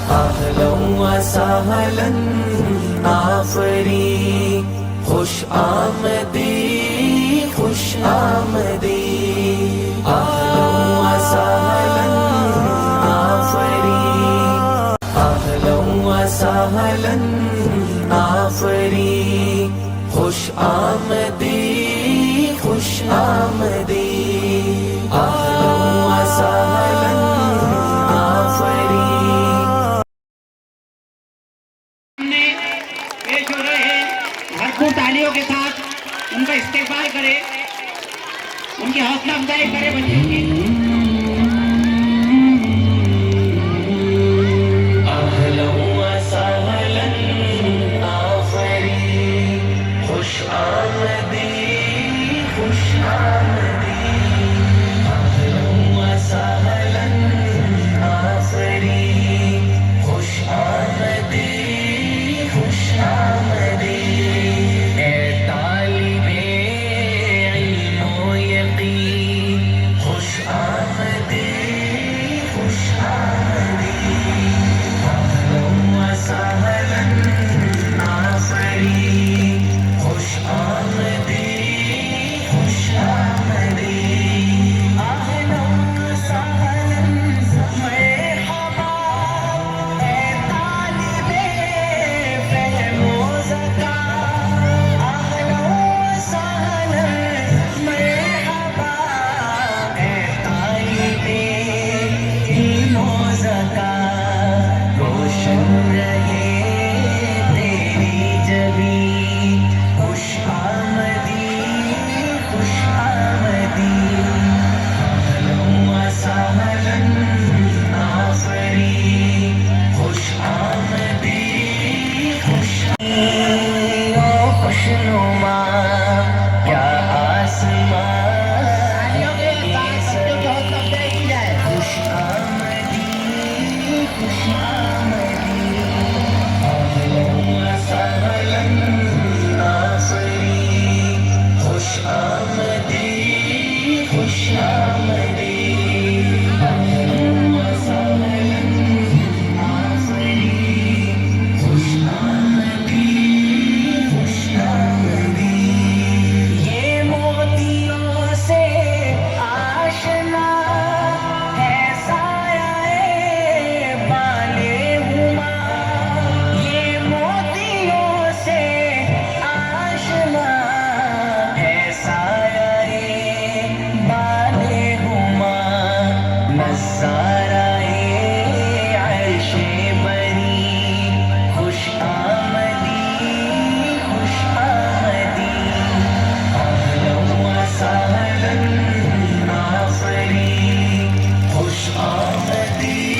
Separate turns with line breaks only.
अहलन व सहलन आफरी, खुश आमदी खुश आमदी। अहलन व सहलन आफरी, अहलन व सहलन आफरी, खुश आमदी खुश आमदी। अहलन व सहलन आफरी।
पेश हो रहे हैं, भरपूर तालियों के साथ उनका इस्तेमाल करें, उनकी हौसला अफजाई करें बच्चों की।
अहलन व सहलन आफरी, खुश आमदी खुश आमदी। अहलन व सहलन आफरी, खुश आमदी खुश आमदी। ए तालिबे इल्म व यकीन, खुश आमदी खुश आमदी। अहलन व सहलन आफरी, खुश आमदी खुश आमदी। अहलन व सहलन मरहबा, ए तालिबे फहम व ज़का। अहलन व सहलन मरहबा, ए तालिबे इल्म व ज़का। रोशन रहे तेरी जबीं, खुश आमदी खुश आमदी। अहलन व सहलन आफरी, खुश आमदी खुश ओ खुशनुमा क्या आसमां, खुश आमदी खुश आमदी। अहलन व सहलन आफरी, खुश आमदी खुश आमदी। अहलन व सहलन आफरी, खुश आमदी खुश आमदी। ये मोतियों से आशना है साया बाले हुमा। ये मोतियों से आशना है साया बाले हुमा। नज़ाराए अर्शे बरी, खुश आमदी खुश आमदी। अहलन व सहलन आफरी, खुश आमदी